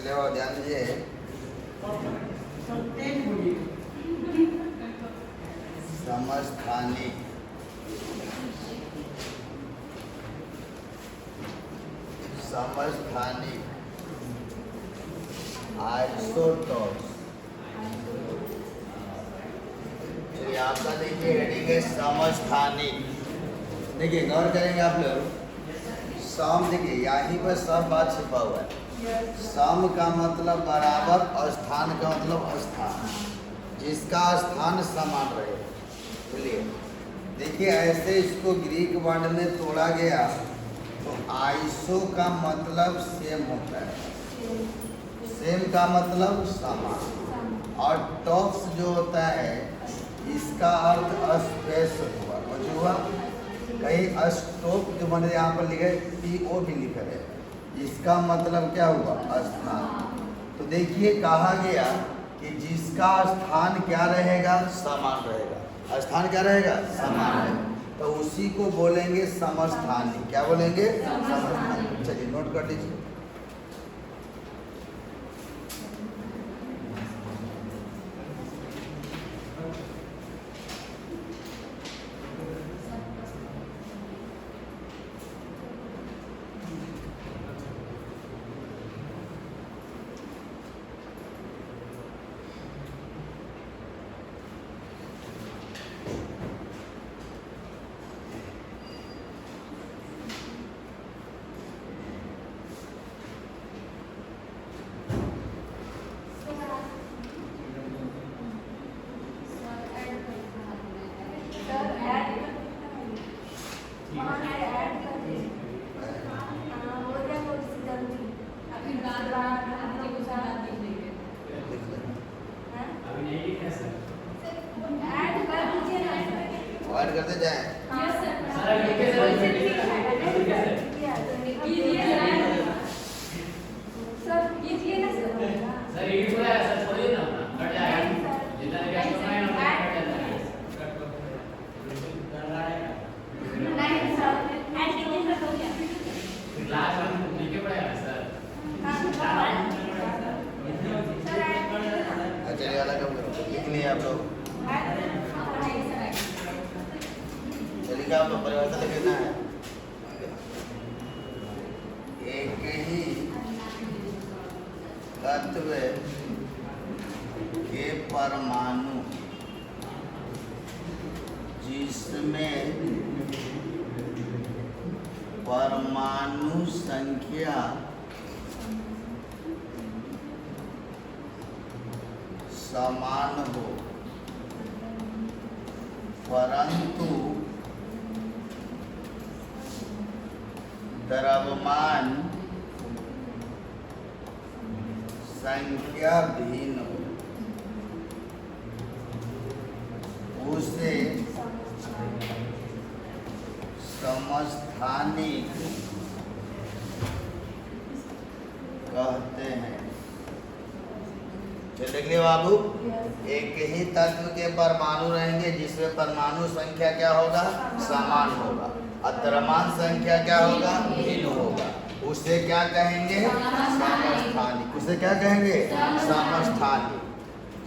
चलिए और ध्यान दीजिए। समस्थानिक समस्थानिक आइसोटॉप्स। चलिए आपका देखिए हेडिंग है समस्थानिक। देखिए गौर करेंगे आप लोग, सम देखिए यहीं पर सब बात छिपा हुआ है। सम का मतलब बराबर और स्थान का मतलब स्थान, जिसका स्थान समान रहे। चलिए देखिए ऐसे इसको ग्रीक वर्ड में तोड़ा गया तो आइसो का मतलब सेम होता है, सेम का मतलब समान, और टॉप्स जो होता है इसका अर्थ स्पेस हुआ, जो हुआ कहीं स्टॉप जो मैंने यहाँ पर लिखे PO भी लिखा है, इसका मतलब क्या हुआ स्थान। तो देखिए कहा गया कि जिसका स्थान क्या रहेगा समान रहेगा, स्थान क्या रहेगा समान रहेगा, तो उसी को बोलेंगे समस्थानिक। क्या बोलेंगे? समस्थानिक। चलिए नोट कर लीजिए। ऐड करते जाएं। चलिए वाला कम करो, लिख लिए आप लोग। चलिए का आपको परिवर्तन लिखना है। एक ही तत्व के परमाणु जिसमें परमाणु संख्या समान हो परंतु द्रव्यमान संख्या भिन्न हो, उसे समस्थानिक कहते हैं। तो देख लिया बाबू, एक ही तत्व के परमाणु रहेंगे जिसमें परमाणु संख्या क्या होगा समान होगा, और द्रव्यमान संख्या क्या होगा भिन्न होगा, उसे क्या कहेंगे समस्थानिक। उसे क्या कहेंगे समस्थानिक।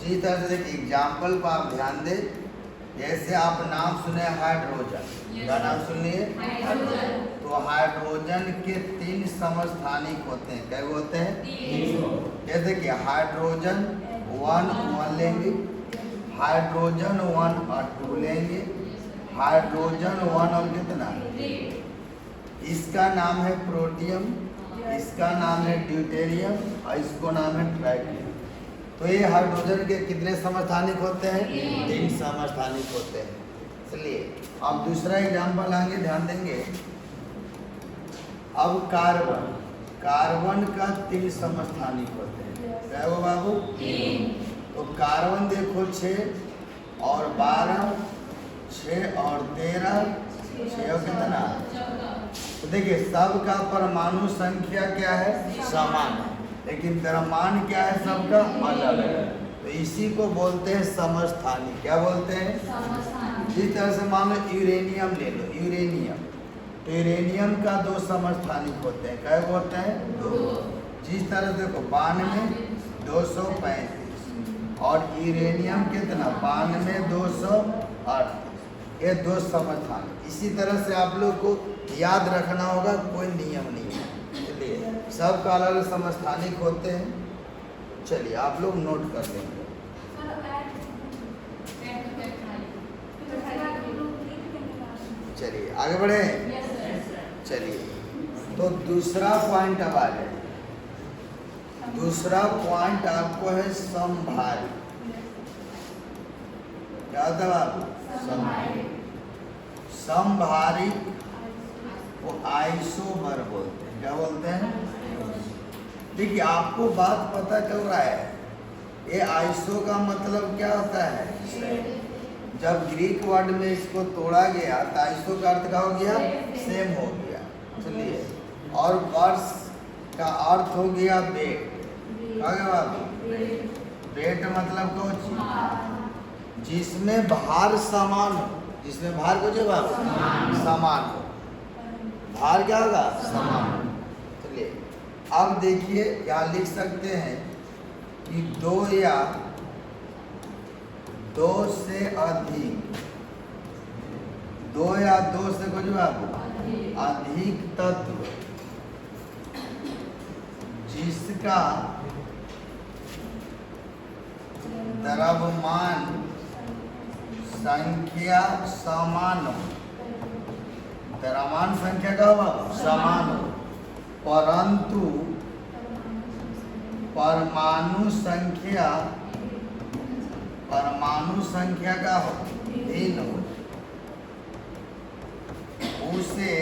जिस तरह से देखिए एग्जाम्पल पर आप ध्यान दें, जैसे आप नाम सुने हाइड्रोजन, क्या नाम सुनिए हाइड्रोजन। तो हाइड्रोजन के 3 समस्थानिक होते हैं। क्या होते हैं? 3। जैसे कि हाइड्रोजन 1 लेंगे, हाइड्रोजन 1 और 2 लेंगे, हाइड्रोजन 1 और कितना 3। इसका नाम है प्रोटियम, इसका नाम है ड्यूटेरियम और इसको नाम है ट्राइटियम। तो ये हाइड्रोजन के कितने समस्थानिक होते हैं? 3 समस्थानिक होते हैं। चलिए अब दूसरा एग्जाम्पल आगे ध्यान देंगे। अब कार्बन, कार्बन का 3 समस्थानिक होते हैं। क्या वो बाबू? 3। तो कार्बन देखो 6 और 12, 6 और 13, 6 और कितना? तो देखिए सबका परमाणु संख्या क्या है समान है, लेकिन द्रव्यमान क्या है सबका अलग है। तो इसी को बोलते हैं समस्थानिक। क्या बोलते हैं? समस्थानिक। जिस तरह से मान लो यूरेनियम ले लो, यूरेनियम, तो यूरेनियम का 2 समस्थानिक होते हैं। क्या होते हैं? 2। जिस तरह देखो 92 235 और यूरेनियम कितना 92 238, ये दो समस्थान। इसी तरह से आप लोग को याद रखना होगा, कोई नियम नहीं है, इसलिए सबका अलग अलग समस्थानिक होते हैं। चलिए आप लोग नोट कर लेंगे। चलिए आगे बढ़े। चलिए तो दूसरा पॉइंट अब आ जाए। दूसरा पॉइंट आपको है समभारी। क्या होता है बाबू? समभारी वो आइसोमर बोलते हैं। क्या बोलते हैं? देखिए आपको बात पता चल रहा है, ये आइसो का मतलब क्या होता है? जब ग्रीक वर्ड में इसको तोड़ा गया तो आइसो का अर्थ क्या हो गया? सेम हो गया। चलिए, और वर्ष का अर्थ हो गया बेट। आगे बाबू, बेट मतलब कुछ जिसमें भार समान हो, जिसमें भार को जो समान हो, भार क्या होगा? समान। चलिए अब देखिए यहाँ लिख सकते हैं कि 2 या 2 से अधिक, 2 या 2 से कुछ बाबू अधिक तत्व जिसका द्रव्यमान संख्या समान हो, द्रव्यमान संख्या का समान हो, परंतु परमाणु संख्या का हो भिन्न हो, उसे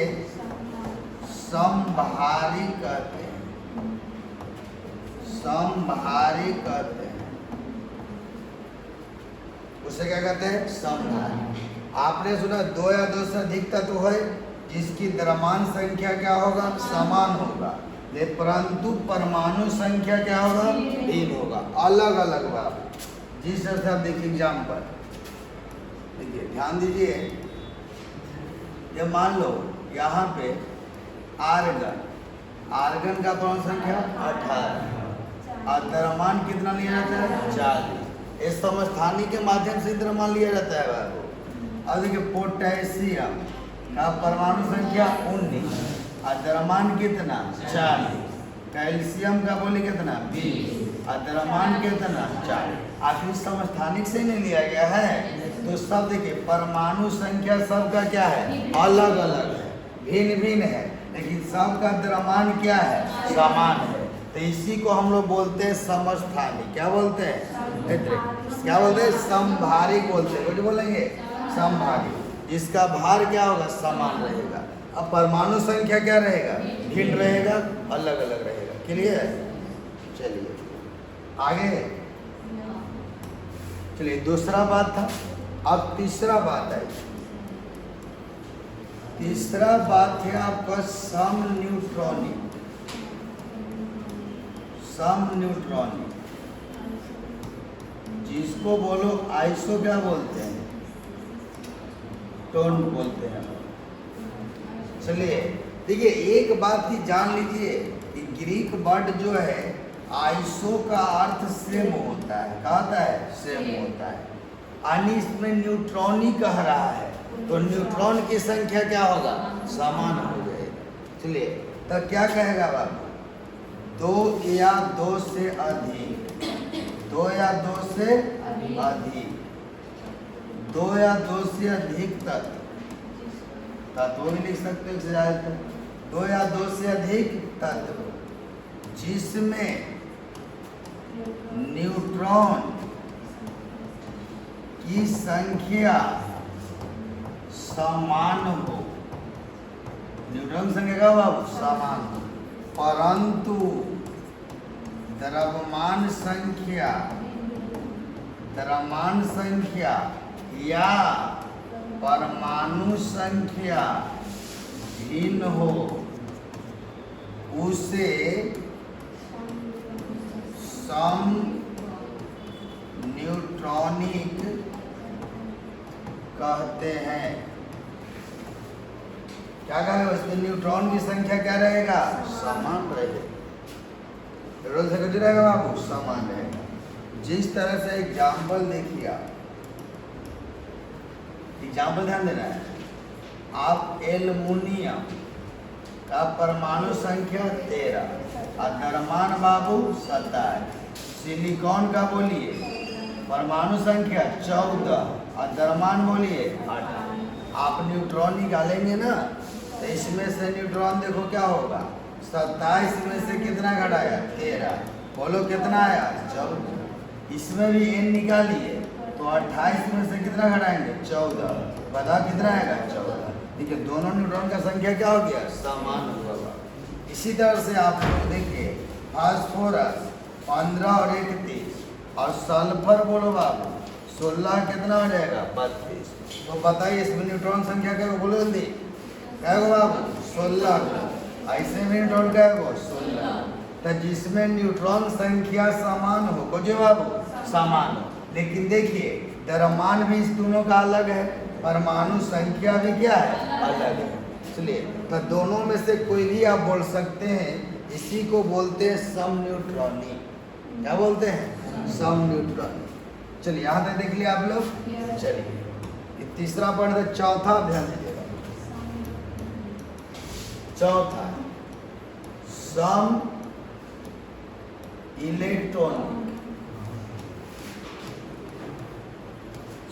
समभारी कहते हैं। समभारी कहते हैं। उसे क्या कहते हैं? समभारी। आपने सुना 2 या 2 से अधिक तत्व है जिसकी द्रव्यमान संख्या क्या होगा? समान होगा, परंतु परमाणु संख्या क्या होगा? भिन्न होगा, अलग अलग बात। जिस तरह से आप देखिए एग्जाम्पल, देखिए ध्यान दीजिए। जब मान लो यहाँ पे आर्गन का परमाणु संख्या 18 और द्रव्यमान कितना लिया जाता है? 40। इस समस्थानिक के माध्यम से द्रव्यमान लिया जाता है बाबू। अब देखिए पोटेशियम का परमाणु संख्या 19 और द्रव्यमान कितना? 40। कैल्शियम का बोले कितना? 20 और द्रव्यमान कितना? 40। आखिर समस्थानिक से नहीं लिया गया है, तो सब देखिए परमाणु संख्या सबका क्या है? अलग अलग है, भिन्न भिन्न है, लेकिन सबका द्रव्यमान क्या है? समान है। तो इसी को हम लोग बोलते हैं समस्थानिक। क्या बोलते हैं? क्या बोलते हैं? समभारी बोलते हैं। कुछ बोलेंगे? समभारी, जिसका भार क्या होगा? समान रहेगा। अब परमाणु संख्या क्या रहेगा? भिन्न रहेगा, अलग अलग रहेगा। क्लियर? चलिए आगे। चलिए दूसरा बात था, अब तीसरा बात है। तीसरा बात है आपका समन्यूट्रॉनिक। समन्यूट्रॉनिक जिसको बोलो आइसो क्या बोलते हैं? टोन बोलते हैं। चलिए देखिए एक बात ही जान लीजिए कि ग्रीक वर्ड जो है आइसो का अर्थ सेम होता है। कहता है सेम होता है, यानी इसमें न्यूट्रॉनी कह रहा है, तो न्यूट्रॉन की संख्या क्या होगा? समान हो जाएगा। चलिए तो क्या कहेगा बाबू? 2 या 2 से अधिक, 2 या 2 से अधिक, 2 या 2 से अधिक तत्व भी लिख सकते हो ज्यादा। 2 या 2 से अधिक तत्व जिसमें न्यूट्रॉन की संख्या समान हो, न्यूट्रॉन की संख्या का बाबू समान हो, परंतु द्रव्यमान संख्या या परमाणु संख्या भिन्न हो, उसे समन्यूट्रॉनिक कहते हैं। क्या कहेगा? इसमें न्यूट्रॉन की संख्या क्या रहेगा? समान रहेगा। टोटल से कुछ रहेगा बाबू, समान रहेगा। जिस तरह से एग्जाम्पल देखिए, आप एग्जाम्पल ध्यान देना है। आप एल्युमिनियम का परमाणु संख्या 13 और द्रव्यमान बाबू 27, सिलिकॉन का बोलिए परमाणु संख्या 14 और द्रव्यमान बोलिए 8। आप न्यूट्रॉन निकालेंगे ना, तो इसमें से न्यूट्रॉन देखो क्या होगा, 27 में से कितना घटाया 13, बोलो कितना आया 14। इसमें भी n निकालिए तो 28 में से कितना घटाएंगे 14, बता कितना आएगा 14। देखिए दोनों न्यूट्रॉन का संख्या क्या हो गया, समान होगा। इसी तरह से आप लोग देखिए फास्फोरस 15 और 31 और सल्फर बोलो बाबू 16 कितना हो जाएगा 32। तो बताइए इसमें न्यूट्रॉन संख्या क्या बोलो जल्दी, क्या होगा बाबू 16। ऐसे में न्यूट्रॉन क्या होगा 16। तो जिसमें न्यूट्रॉन संख्या समान हो को जो बाबू समान हो, लेकिन देखिए द्रव्यमान भी इस दोनों का अलग है, परमाणु संख्या भी क्या है अलग है। चलिए तो दोनों में से कोई भी आप बोल सकते हैं, इसी को बोलते हैं समन्यूट्रॉनी। क्या बोलते हैं, समन्यूट्रॉनी। चलिए यहाँ तक देख लिया आप लोग। चलिए तीसरा पॉइंट है, चौथा ध्यान दीजिएगा। चौथा सम इलेक्ट्रॉनिक,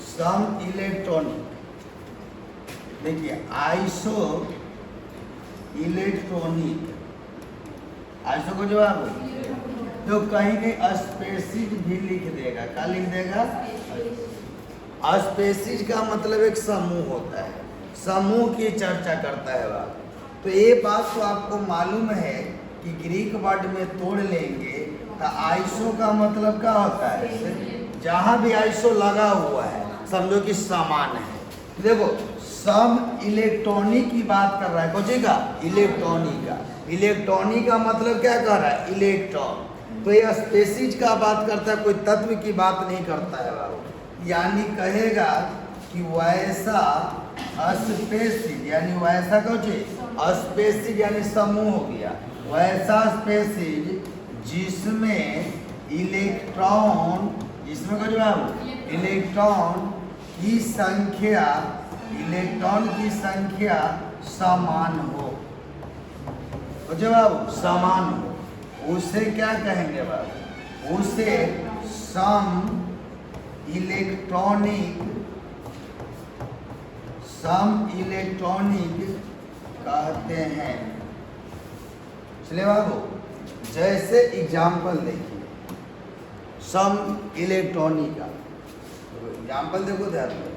सम इलेक्ट्रॉनिक। देखिए आइसो इलेक्ट्रॉनिक, आइसो को जवाब तो कहीं कहीं स्पेसिज भी लिख देगा, क्या लिख देगा, स्पेसिज का मतलब एक समूह होता है, समूह की चर्चा करता है बात। तो ये बात तो आपको मालूम है कि ग्रीक वर्ड में तोड़ लेंगे तो आइसो का मतलब क्या होता है, जहां भी आइसो लगा हुआ है समझो कि समान है। देखो सम इलेक्ट्रॉनिक की बात कर रहा है, खोजेगा इलेक्ट्रॉनिक का, इलेक्ट्रॉनिक का मतलब क्या कर रहा है इलेक्ट्रॉन। तो ये स्पेसिज का बात करता है, कोई तत्व की बात नहीं करता है बाबू। यानी कहेगा कि वैसा स्पेसिज, यानी वैसा कुछ स्पेसिज यानी समूह हो गया, वैसा स्पेसिज जिसमें इलेक्ट्रॉन, इसमें कुछ बाबू इलेक्ट्रॉन की संख्या, इलेक्ट्रॉन की संख्या समान हो, बाबू समान हो, उसे क्या कहेंगे बाबू, उसे सम इलेक्ट्रॉनिक, सम इलेक्ट्रॉनिक कहते हैं। चलिए बाबू जैसे एग्जाम्पल देखिए सम इलेक्ट्रॉनिक का एग्जाम्पल देखो ध्यान दो।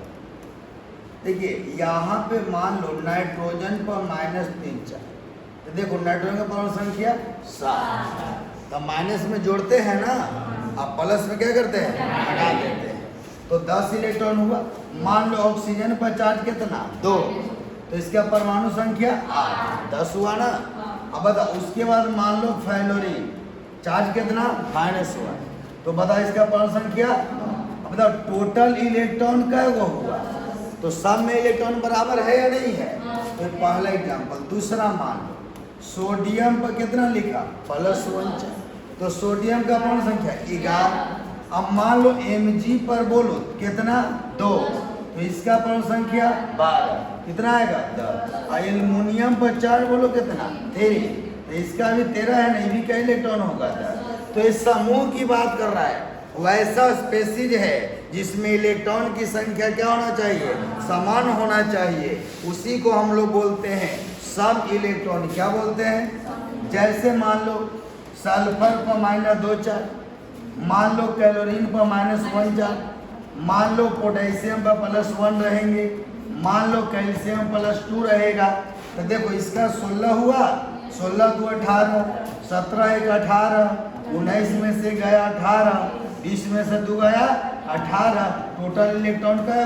देखिए यहाँ पे मान लो नाइट्रोजन पर -3 चार्ज, तो देखो नाइट्रोजन का परमाणु संख्या 7, तो माइनस में जोड़ते हैं ना, अब प्लस में क्या करते हैं हटा देते हैं, तो 10 इलेक्ट्रॉन हुआ। मान लो ऑक्सीजन पर चार्ज कितना 2, तो इसका परमाणु संख्या 8, 10 हुआ ना। अब बता उसके बाद मान लो फ्लोरीन चार्ज कितना -1, तो बता इसका परमाणु संख्या, बताओ टोटल इलेक्ट्रॉन कै गो हुआ, तो सब में इलेक्ट्रॉन बराबर है या नहीं है। तो पहला एग्जाम्पल। दूसरा मान लो सोडियम पर कितना लिखा +1, तो सोडियम का परमाणु संख्या 11। अब मान लो Mg पर बोलो कितना 2, तो इसका परमाणु संख्या 12, कितना आएगा 10। एल्युमिनियम पर चार्ज बोलो कितना 13, तो इसका भी 13 है, नहीं भी कई इलेक्ट्रॉन होगा 10। तो इस समूह की बात कर रहा है, वैसा स्पेसिज है जिसमें इलेक्ट्रॉन की संख्या क्या होना चाहिए, समान होना चाहिए, उसी को हम लोग बोलते हैं सम इलेक्ट्रॉन। क्या बोलते हैं, जैसे मान लो सल्फर पर -2 चार्ज, मान लो क्लोरीन पर -1 चार्ज, मान लो पोटेशियम पर +1 रहेंगे, मान लो कैल्शियम +2 रहेगा। तो देखो इसका 16 हुआ, 16 2 18, 17 1 18, 19 में से गया 18, 20 में से 2 गया 18, टोटल इलेक्ट्रॉन का है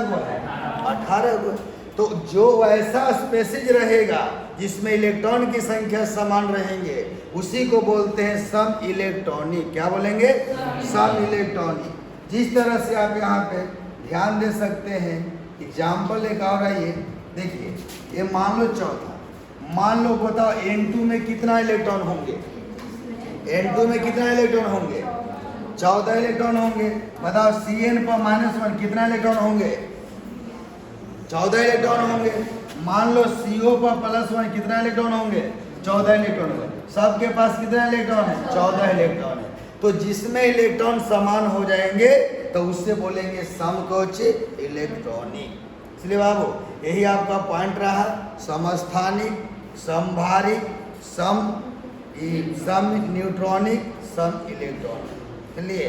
18। तो जो ऐसा स्पेसिज रहेगा जिसमें इलेक्ट्रॉन की संख्या समान रहेंगे उसी को बोलते हैं सम इलेक्ट्रॉनिक। क्या बोलेंगे, सम इलेक्ट्रॉनिक। जिस तरह से आप यहाँ पे ध्यान दे सकते हैं, एग्जाम्पल एक और है ये देखिए, ये मान लो चौथा, मान लो बताओ N2 में कितना इलेक्ट्रॉन होंगे, N2 में कितना इलेक्ट्रॉन होंगे? 14 इलेक्ट्रॉन होंगे। बताओ Cn पर -1 कितना इलेक्ट्रॉन होंगे? 14 इलेक्ट्रॉन होंगे। मान लो CO पर +1 कितना इलेक्ट्रॉन होंगे? 14 इलेक्ट्रॉन होंगे। सबके पास कितना इलेक्ट्रॉन है? 14 इलेक्ट्रॉन है। तो जिसमें इलेक्ट्रॉन समान हो जाएंगे तो उससे बोलेंगे समकोच इलेक्ट्रॉनिक। इसलिए बाबू यही आपका पॉइंट रहा, समस्थानिक, समभारिक, सम न्यूट्रॉनिक, सम इलेक्ट्रॉनिक। चलिए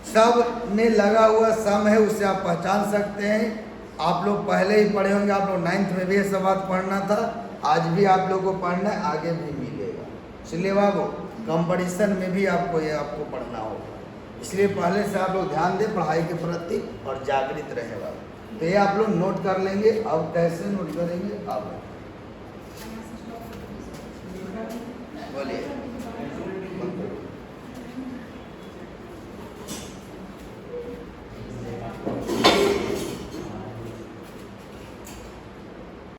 सब में लगा हुआ सम है, उससे आप पहचान सकते हैं। आप लोग पहले ही पढ़े होंगे, आप लोग 9th में भी ये सब बात पढ़ना था, आज भी आप लोग को पढ़ना है, आगे भी मिलेगा। इसलिए बाबू कंपटीशन में भी आपको ये आपको पढ़ना होगा, इसलिए पहले से आप लोग ध्यान दें पढ़ाई के प्रति और जागृत रहेगा। तो ये आप लोग नोट कर लेंगे। अब कैसे नोट करेंगे आप बोलिए।